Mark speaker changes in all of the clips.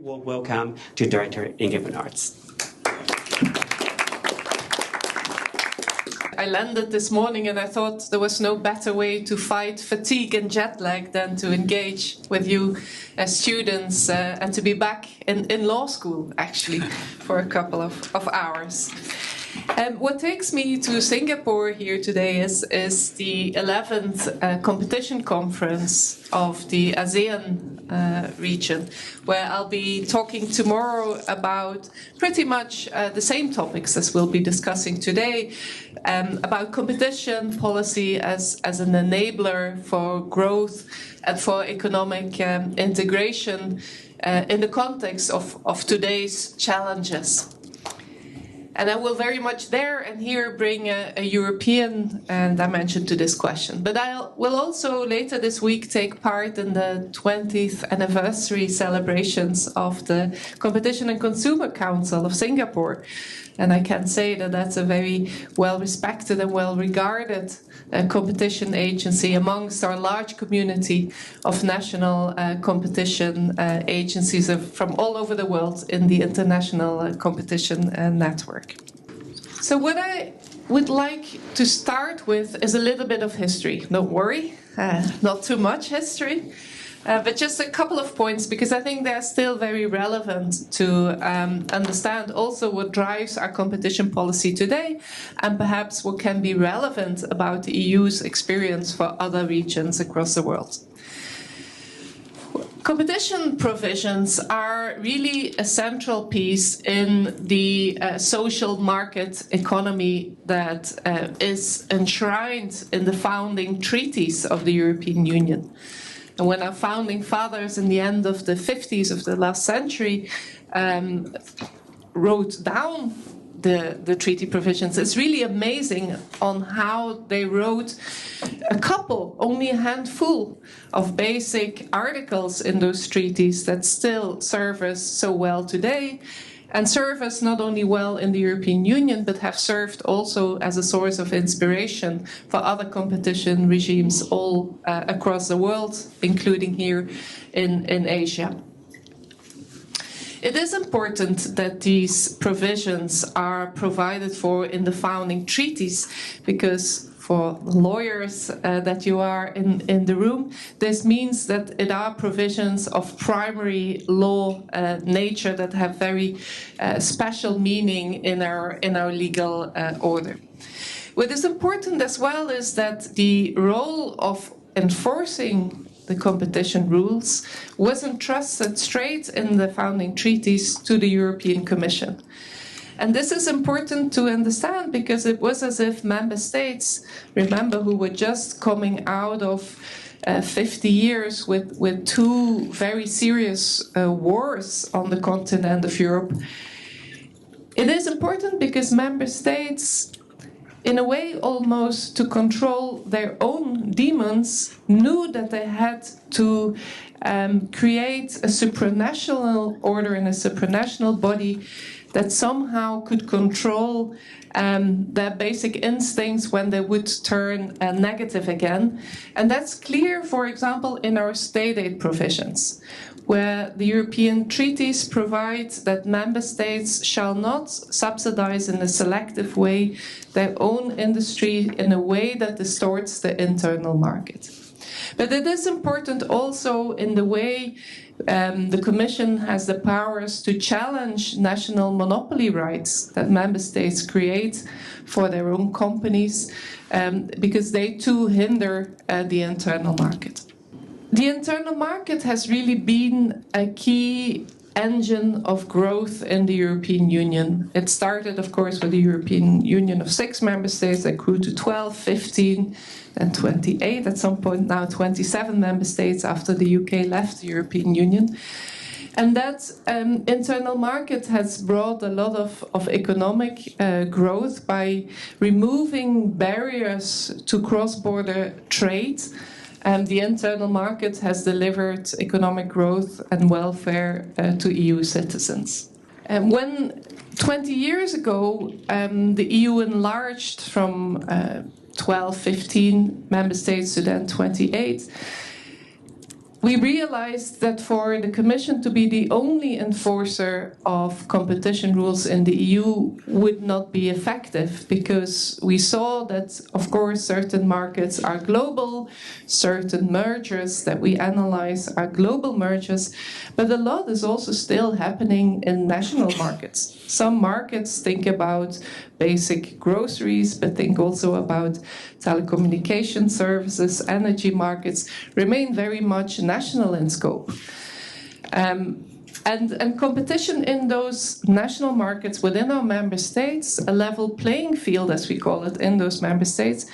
Speaker 1: warm welcome to Director Inge Bernaerts.
Speaker 2: I landed this morning and I thought there was no better way to fight fatigue and jet lag than to engage with you as students and to be back in law school, actually, for a couple of hours. What takes me to Singapore here today is the 11th competition conference of the ASEAN region, where I'll be talking tomorrow about pretty much the same topics as we'll be discussing today, about competition policy as an enabler for growth and for economic integration in the context of today's challenges. And I will very much there and here bring a European dimension to this question. But I will also later this week take part in the 20th anniversary celebrations of the Competition and Consumer Council of Singapore. And I can say that that's a very well-respected and well-regarded competition agency amongst our large community of national competition agencies from all over the world in the international competition network. So what I would like to start with is a little bit of history. Don't worry, not too much history. But just a couple of points, because I think they're still very relevant to understand also what drives our competition policy today, and perhaps what can be relevant about the EU's experience for other regions across the world. Competition provisions are really a central piece in the social market economy that is enshrined in the founding treaties of the European Union. And when our founding fathers in the end of the 50s of the last century wrote down the treaty provisions, it's really amazing on how they wrote only a handful of basic articles in those treaties that still serve us so well today, and serve us not only well in the European Union, but have served also as a source of inspiration for other competition regimes all across the world, including here in Asia. It is important that these provisions are provided for in the founding treaties, because for lawyers that you are in the room, this means that it are provisions of primary law nature that have very special meaning in our legal order. What is important as well is that the role of enforcing the competition rules was entrusted straight in the founding treaties to the European Commission. And this is important to understand because it was as if member states, remember, who were just coming out of 50 years with two very serious wars on the continent of Europe. It is important because member states, in a way almost to control their own demons, knew that they had to create a supranational order and a supranational body that somehow could control their basic instincts when they would turn negative again. And that's clear, for example, in our state aid provisions, where the European treaties provide that member states shall not subsidize in a selective way their own industry in a way that distorts the internal market. But it is important also in the way the Commission has the powers to challenge national monopoly rights that member states create for their own companies, because they too hinder the internal market. The internal market has really been a key engine of growth in the European Union. It started, of course, with the European Union of 6 member states that grew to 12, 15, and 28. At some point now 27 member states after the UK left the European Union. And that internal market has brought a lot of economic growth by removing barriers to cross-border trade. The internal market has delivered economic growth and welfare to EU citizens. When 20 years ago the EU enlarged from 12, 15 member states to then 28, we realized that for the Commission to be the only enforcer of competition rules in the EU would not be effective, because we saw that, of course, certain markets are global, certain mergers that we analyze are global mergers, but a lot is also still happening in national markets. Some markets think about basic groceries, but think also about telecommunication services. Energy markets remain very much national in scope. And competition in those national markets within our member states, a level playing field as we call it in those member states,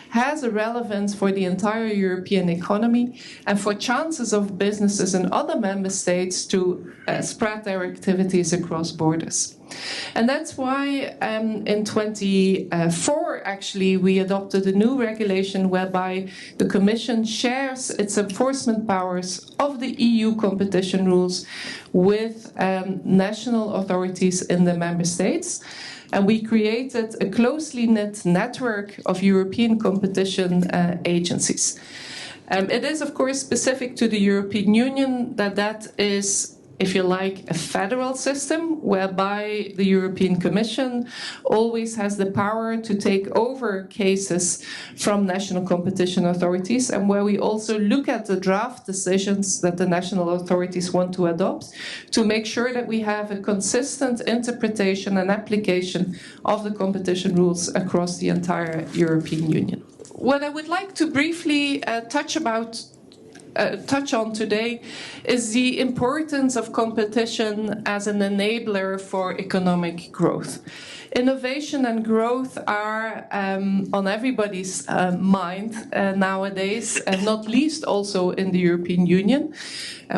Speaker 2: has a relevance for the entire European economy and for chances of businesses in other member states to spread their activities across borders. And that's why in 2004, actually, we adopted a new regulation whereby the Commission shares its enforcement powers of the EU competition rules with national authorities in the member states. And we created a closely knit network of European competition agencies. It is, of course, specific to the European Union that is, if you like, a federal system whereby the European Commission always has the power to take over cases from national competition authorities, and where we also look at the draft decisions that the national authorities want to adopt to make sure that we have a consistent interpretation and application of the competition rules across the entire European Union. What I would like to briefly touch on today is the importance of competition as an enabler for economic growth. Innovation and growth are on everybody's mind nowadays, and not least also in the European Union.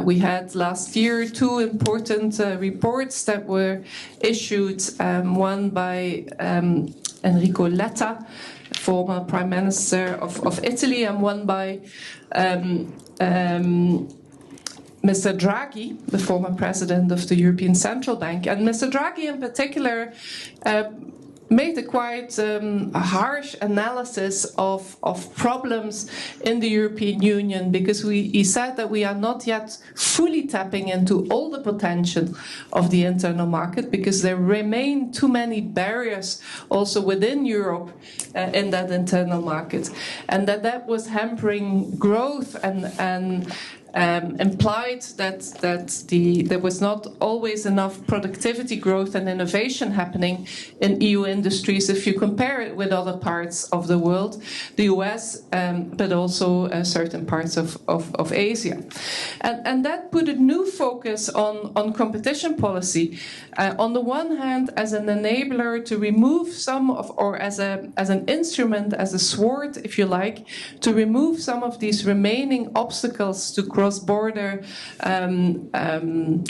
Speaker 2: We had last year 2 important reports that were issued, one by Enrico Letta, former Prime Minister of Italy, and one by Mr. Draghi, the former president of the European Central Bank. And Mr. Draghi in particular made a quite harsh analysis of problems in the European Union, because he said that we are not yet fully tapping into all the potential of the internal market, because there remain too many barriers also within Europe in that internal market, and that was hampering growth and implied that there was not always enough productivity growth and innovation happening in EU industries if you compare it with other parts of the world, the US, but also certain parts of Asia. And that put a new focus on competition policy. On the one hand, as an enabler to remove some of, or as an instrument, as a sword, if you like, to remove some of these remaining obstacles to cross-border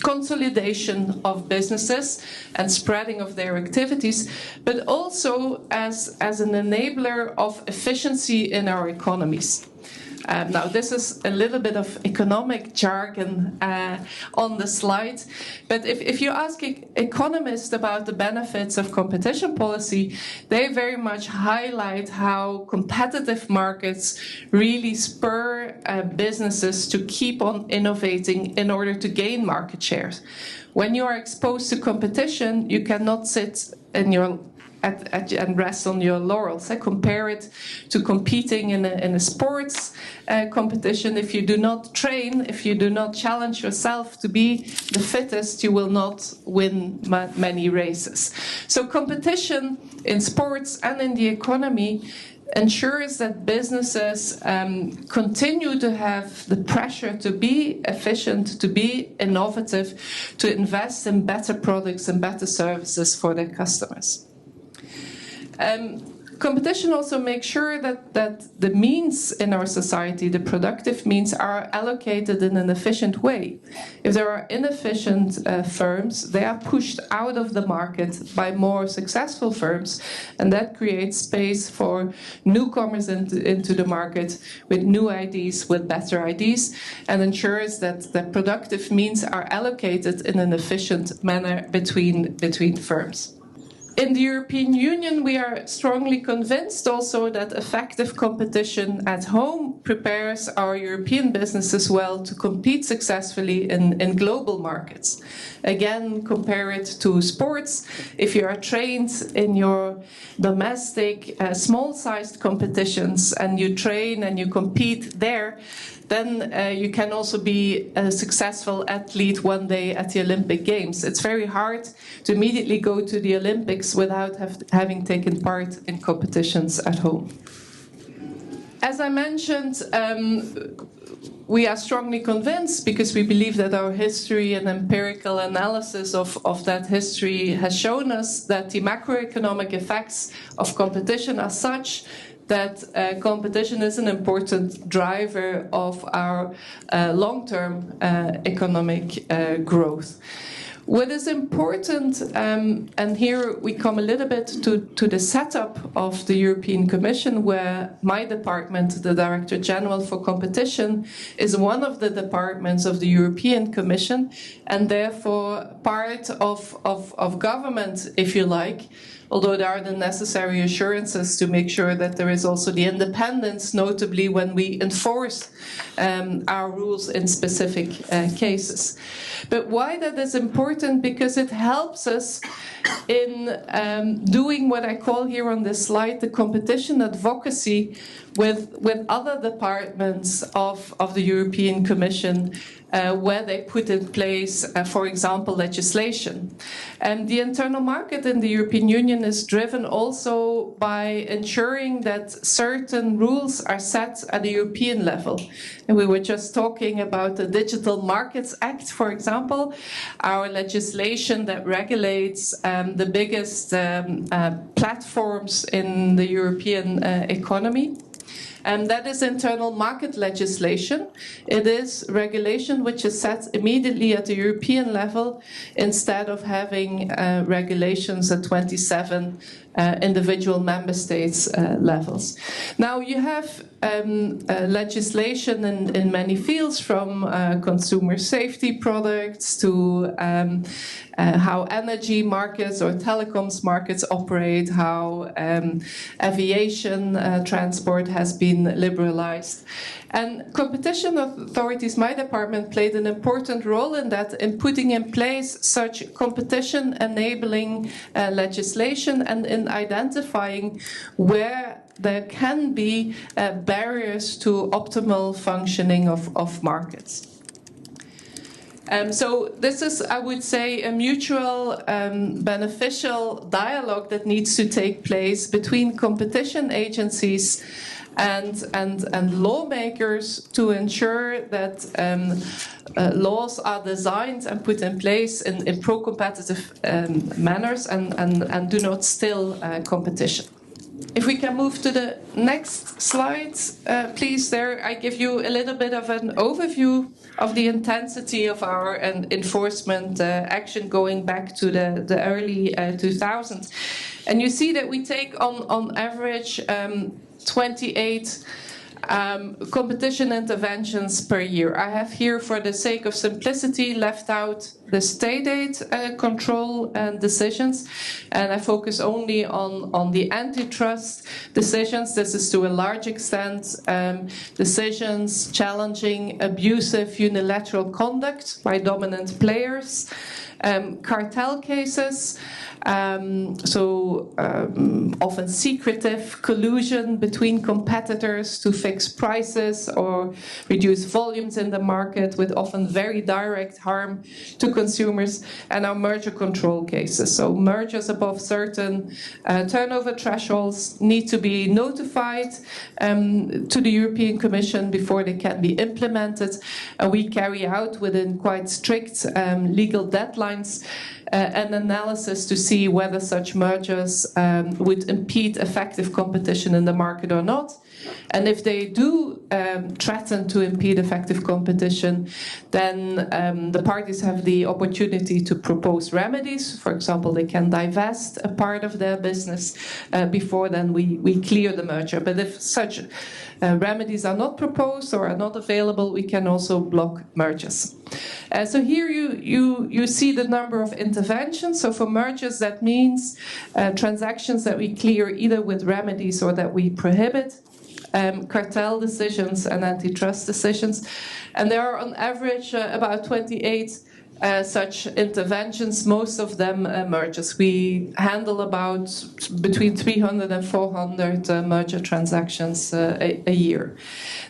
Speaker 2: consolidation of businesses and spreading of their activities, but also as an enabler of efficiency in our economies. Now, this is a little bit of economic jargon on the slide, but if you ask economists about the benefits of competition policy, they very much highlight how competitive markets really spur businesses to keep on innovating in order to gain market shares. When you are exposed to competition, you cannot sit in your and rest on your laurels. I compare it to competing in a sports competition. If you do not train, if you do not challenge yourself to be the fittest, you will not win many races. So competition in sports and in the economy ensures that businesses continue to have the pressure to be efficient, to be innovative, to invest in better products and better services for their customers. Competition also makes sure that the means in our society, the productive means, are allocated in an efficient way. If there are inefficient firms, they are pushed out of the market by more successful firms, and that creates space for newcomers into the market with new ideas, with better ideas, and ensures that the productive means are allocated in an efficient manner between firms. In the European Union, we are strongly convinced also that effective competition at home prepares our European businesses well to compete successfully in global markets. Again, compare it to sports. If you are trained in your domestic, small-sized competitions and you train and you compete there, then you can also be a successful athlete one day at the Olympic Games. It's very hard to immediately go to the Olympics without having taken part in competitions at home. As I mentioned, we are strongly convinced, because we believe that our history and empirical analysis of that history has shown us that the macroeconomic effects of competition are such that competition is an important driver of our long-term economic growth. What is important, and here we come a little bit to the setup of the European Commission, where my department, the Director General for Competition, is one of the departments of the European Commission, and therefore part of government, if you like, although there are the necessary assurances to make sure that there is also the independence, notably when we enforce our rules in specific cases. But why that is important? Because it helps us in doing what I call here on this slide the competition advocacy with other departments of the European Commission, where they put in place, for example, legislation. And the internal market in the European Union is driven also by ensuring that certain rules are set at the European level. And we were just talking about the Digital Markets Act, for example, our legislation that regulates the biggest platforms in the European economy. And that is internal market legislation. It is regulation which is set immediately at the European level instead of having regulations at 27 individual member states levels. Now you have legislation in many fields, from consumer safety products to how energy markets or telecoms markets operate, how aviation transport has been liberalized. And competition authorities, my department, played an important role in that, in putting in place such competition enabling legislation and in identifying where there can be barriers to optimal functioning of markets. So this is, I would say, a mutual beneficial dialogue that needs to take place between competition agencies and lawmakers to ensure that laws are designed and put in place in pro-competitive manners and do not still competition. If we can move to the next slide, please. There I give you a little bit of an overview of the intensity of our enforcement action going back to the early 2000s. And you see that we take on average 28 competition interventions per year. I have here, for the sake of simplicity, left out the state aid control decisions, and I focus only on the antitrust decisions. This is to a large extent decisions challenging abusive unilateral conduct by dominant players, cartel cases, often secretive collusion between competitors to fix prices or reduce volumes in the market with often very direct harm to consumers, and our merger control cases. So mergers above certain turnover thresholds need to be notified to the European Commission before they can be implemented. We carry out, within quite strict legal deadlines, an analysis to see whether such mergers would impede effective competition in the market or not. And if they do threaten to impede effective competition, then the parties have the opportunity to propose remedies. For example, they can divest a part of their business before then we clear the merger. But if such remedies are not proposed or are not available, we can also block mergers. So here you see the number of interventions. So for mergers, that means transactions that we clear either with remedies or that we prohibit, cartel decisions and antitrust decisions. And there are on average about 28 such interventions, most of them mergers. We handle about between 300 and 400 merger transactions a year.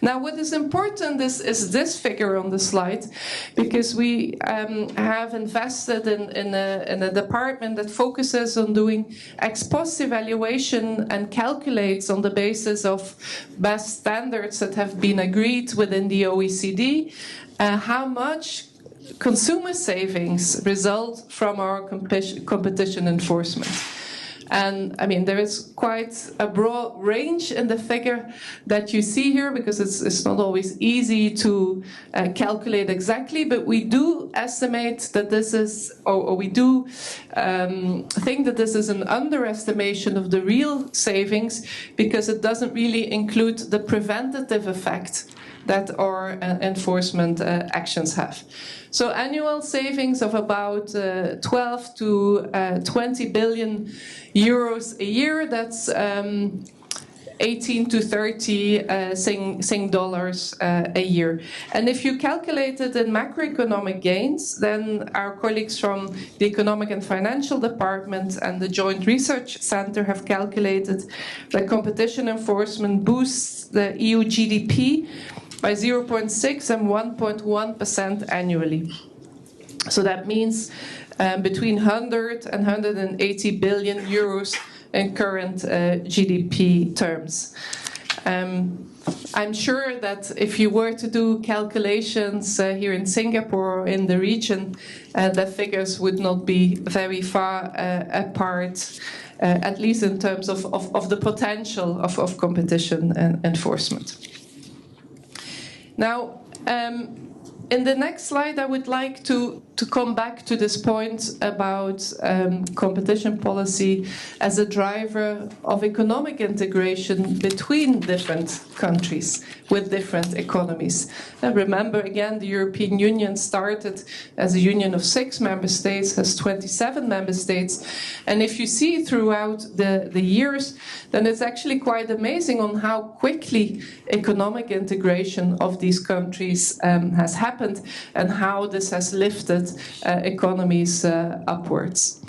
Speaker 2: Now, what is important is this figure on the slide, because we have invested in a department that focuses on doing ex post evaluation and calculates on the basis of best standards that have been agreed within the OECD how much consumer savings result from our competition enforcement. And I mean, there is quite a broad range in the figure that you see here, because it's not always easy to calculate exactly, but we do estimate that this is, or we do think that this is an underestimation of the real savings, because it doesn't really include the preventative effect that our enforcement actions have. So annual savings of about 12 to 20 billion euros a year, that's 18 to 30 Sing dollars a year. And if you calculate it in macroeconomic gains, then our colleagues from the Economic and Financial Department and the Joint Research Centre have calculated that competition enforcement boosts the EU GDP by 0.6 and 1.1% annually. So that means between 100 and 180 billion euros in current GDP terms. I'm sure that if you were to do calculations here in Singapore or in the region, the figures would not be very far apart, at least in terms of the potential of competition enforcement. Now, in the next slide, I would like to come back to this point about competition policy as a driver of economic integration between different countries with different economies. And remember, again, the European Union started as a union of 6 member states, has 27 member states. And if you see throughout the years, then it's actually quite amazing on how quickly economic integration of these countries has happened and how this has lifted economies upwards.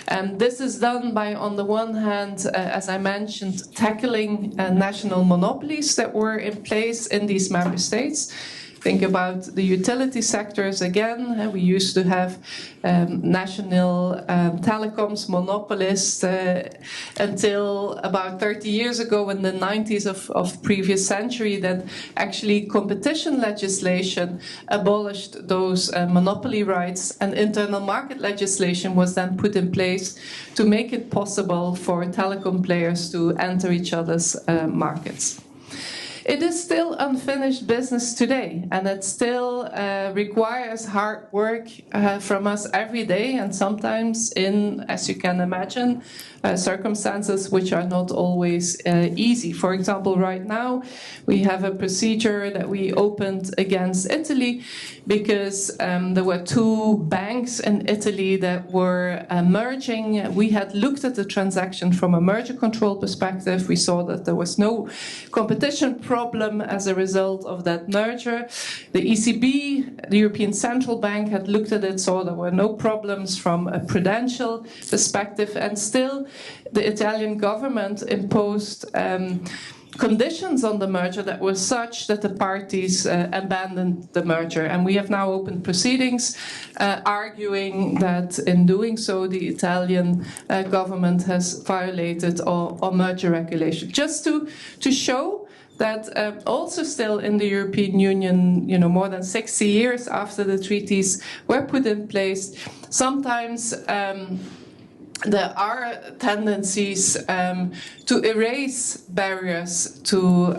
Speaker 2: And this is done by, on the one hand, as I mentioned, tackling national monopolies that were in place in these member states. Think about the utility sectors again. We used to have national telecoms monopolists until about 30 years ago, in the 90s of previous century, that actually competition legislation abolished those monopoly rights, and internal market legislation was then put in place to make it possible for telecom players to enter each other's markets. It is still unfinished business today, and it still requires hard work from us every day, and sometimes in, as you can imagine, circumstances which are not always easy. For example, right now we have a procedure that we opened against Italy because there were 2 banks in Italy that were merging. We had looked at the transaction from a merger control perspective. We saw that there was no competition problem as a result of that merger. The ECB, the European Central Bank, had looked at it, saw there were no problems from a prudential perspective, and still the Italian government imposed conditions on the merger that were such that the parties abandoned the merger. And we have now opened proceedings arguing that in doing so, the Italian government has violated all merger regulation. Just to show that also still in the European Union, more than 60 years after the treaties were put in place, sometimes there are tendencies to erase barriers to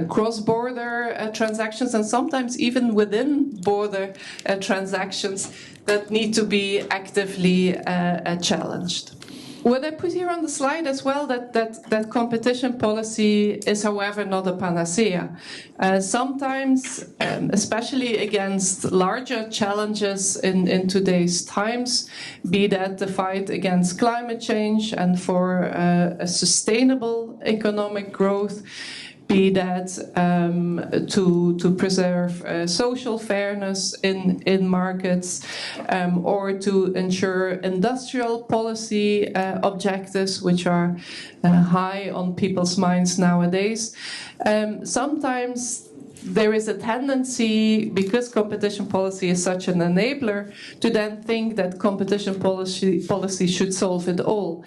Speaker 2: cross-border transactions, and sometimes even within border transactions that need to be actively challenged. What I put here on the slide as well, that competition policy is, however, not a panacea. Sometimes, especially against larger challenges in today's times, be that the fight against climate change and for a sustainable economic growth, be that to preserve social fairness in markets, or to ensure industrial policy objectives, which are high on people's minds nowadays. Sometimes there is a tendency, because competition policy is such an enabler, to then think that competition policy should solve it all.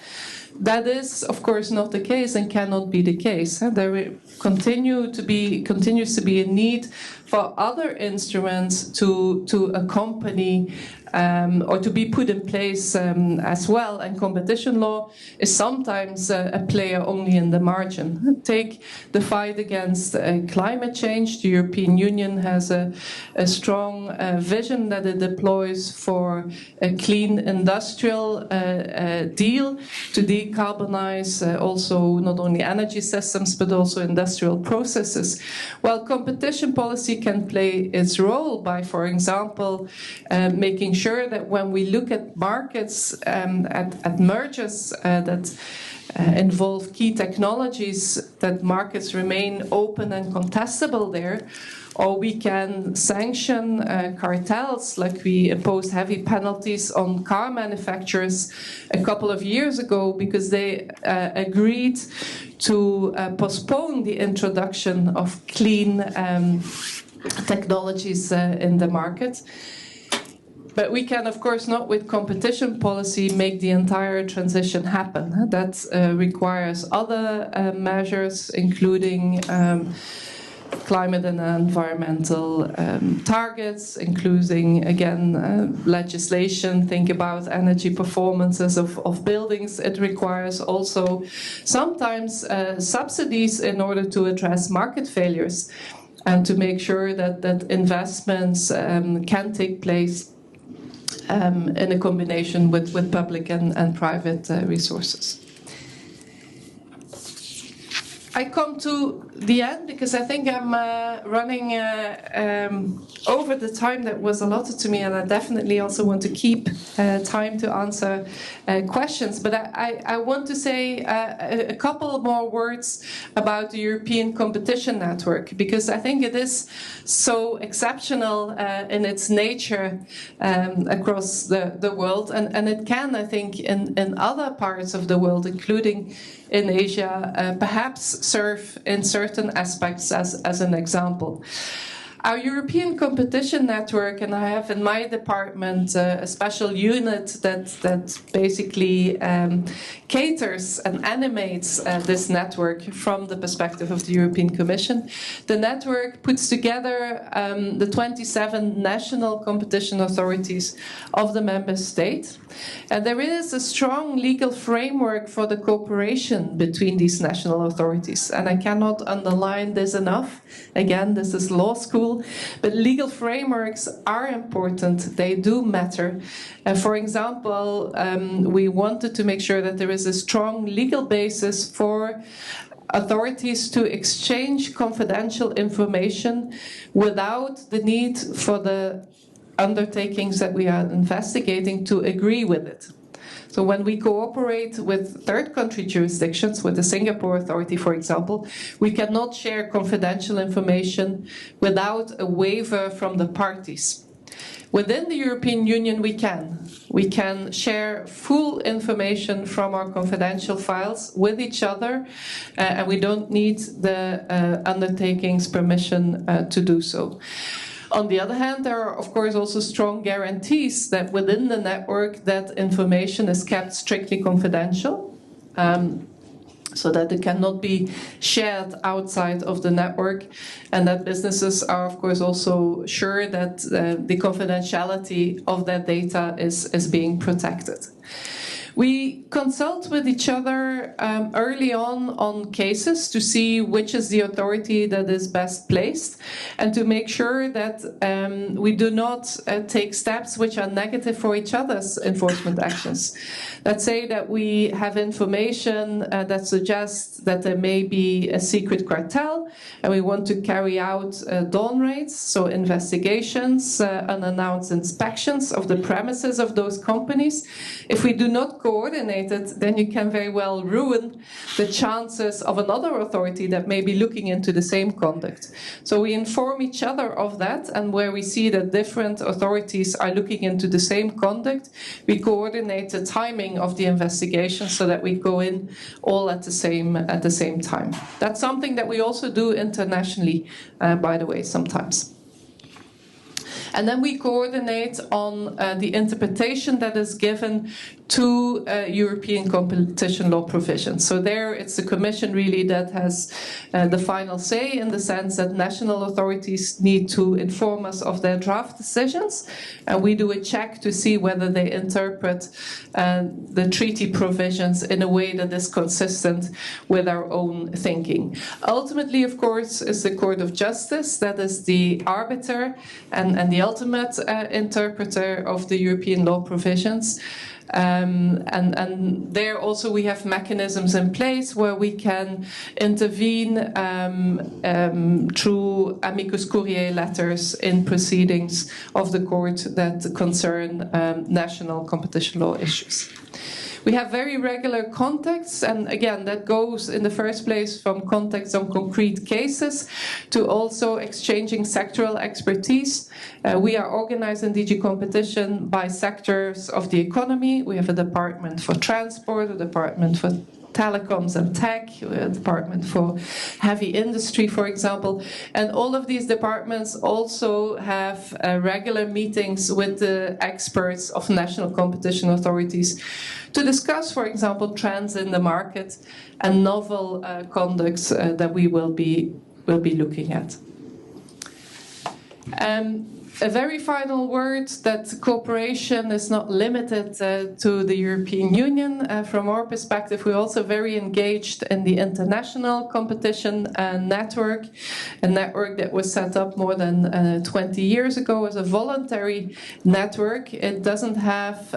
Speaker 2: That is, of course, not the case and cannot be the case. There continues to be a need for other instruments to accompany or to be put in place as well. And competition law is sometimes a player only in the margin. Take the fight against climate change. The European Union has a strong vision that it deploys for a clean industrial deal to decarbonize also not only energy systems but also industrial processes. While competition policy can play its role by, for example, making sure that when we look at markets, at mergers that involve key technologies, that markets remain open and contestable there, or we can sanction cartels, like we imposed heavy penalties on car manufacturers a couple of years ago because they agreed to postpone the introduction of clean technologies in the market. But we can, of course, not with competition policy make the entire transition happen. That requires other measures, including climate and environmental targets, including, again, legislation. Think about energy performances of buildings. It requires also sometimes subsidies in order to address market failures and to make sure that investments can take place in a combination with public and private resources. I come to the end because I think I'm running over the time that was allotted to me, and I definitely also want to keep time to answer questions. But I want to say a couple more words about the European Competition Network, because I think it is so exceptional in its nature across the world, and it can, I think, in other parts of the world, including in Asia, perhaps serve in certain aspects as an example. Our European Competition Network, and I have in my department a special unit that basically caters and animates this network from the perspective of the European Commission. The network puts together the 27 national competition authorities of the member state. And there is a strong legal framework for the cooperation between these national authorities. And I cannot underline this enough. Again, this is law school. But legal frameworks are important. They do matter. For example, we wanted to make sure that there is a strong legal basis for authorities to exchange confidential information without the need for the undertakings that we are investigating to agree with it. So when we cooperate with third country jurisdictions, with the Singapore Authority, for example, we cannot share confidential information without a waiver from the parties. Within the European Union, we can. We can share full information from our confidential files with each other, and we don't need the undertaking's permission to do so. On the other hand, there are, of course, also strong guarantees that within the network that information is kept strictly confidential, so that it cannot be shared outside of the network, and that businesses are, of course, also sure that the confidentiality of that data is being protected. We consult with each other early on cases to see which is the authority that is best placed, and to make sure that we do not take steps which are negative for each other's enforcement actions. Let's say that we have information that suggests that there may be a secret cartel, and we want to carry out dawn raids, so investigations, unannounced inspections of the premises of those companies. If we do not coordinate it, then you can very well ruin the chances of another authority that may be looking into the same conduct. So we inform each other of that, and where we see that different authorities are looking into the same conduct, we coordinate the timing of the investigation so that we go in all at the same time. That's something that we also do internationally, by the way, sometimes. And then we coordinate on the interpretation that is given to European competition law provisions. So there it's the Commission really that has the final say, in the sense that national authorities need to inform us of their draft decisions, and we do a check to see whether they interpret the treaty provisions in a way that is consistent with our own thinking. Ultimately, of course, is the Court of Justice that is the arbiter and the ultimate interpreter of the European law provisions. And there also we have mechanisms in place where we can intervene through amicus curiae letters in proceedings of the court that concern national competition law issues. We have very regular contacts, and again, that goes in the first place from contacts on concrete cases to also exchanging sectoral expertise. We are organized in DG Competition by sectors of the economy. We have a department for transport, a department for telecoms and tech, a department for heavy industry, for example. And all of these departments also have regular meetings with the experts of national competition authorities to discuss, for example, trends in the market and novel conducts that we will be looking at. A very final word, that cooperation is not limited to the European Union. From our perspective, we're also very engaged in the international competition network, a network that was set up more than 20 years ago as a voluntary network. It doesn't have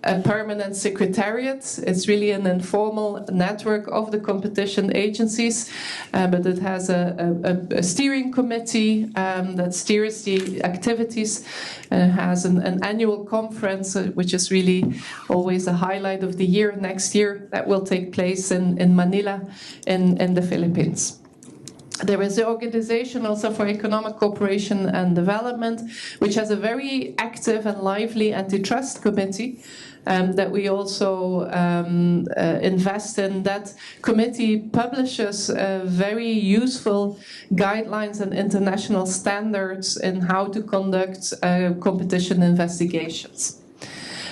Speaker 2: a permanent secretariat. It's really an informal network of the competition agencies, but it has a steering committee that steers the activities, has an annual conference, which is really always a highlight of the year, next year, that will take place in Manila in the Philippines. There is the Organization also for Economic Cooperation and Development, which has a very active and lively antitrust committee that we also invest in. That committee publishes very useful guidelines and international standards in how to conduct competition investigations.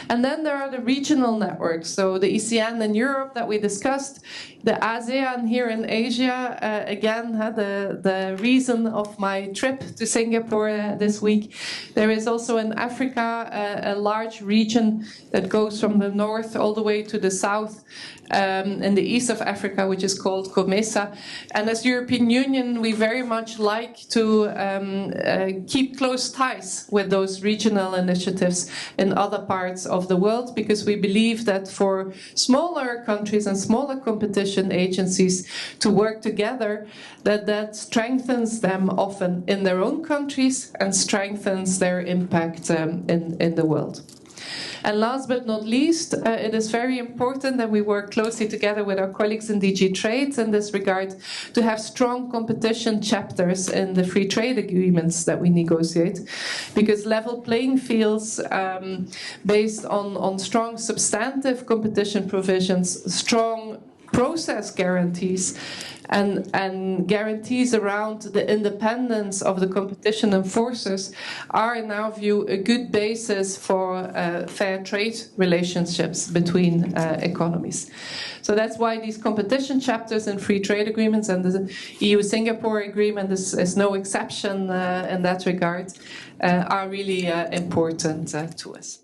Speaker 2: And then there are the regional networks, so the ECN in Europe that we discussed, the ASEAN here in Asia, again, the reason of my trip to Singapore this week. There is also in Africa a large region that goes from the north all the way to the south, in the east of Africa, which is called COMESA. And as European Union, we very much like to keep close ties with those regional initiatives in other parts of the world, because we believe that for smaller countries and smaller competition agencies to work together, that strengthens them often in their own countries and strengthens their impact in the world. And last but not least, it is very important that we work closely together with our colleagues in DG Trade in this regard to have strong competition chapters in the free trade agreements that we negotiate, because level playing fields based on strong substantive competition provisions, strong process guarantees, and guarantees around the independence of the competition enforcers are, in our view, a good basis for fair trade relationships between economies. So that's why these competition chapters in free trade agreements, and the EU-Singapore agreement is no exception in that regard, are really important to us.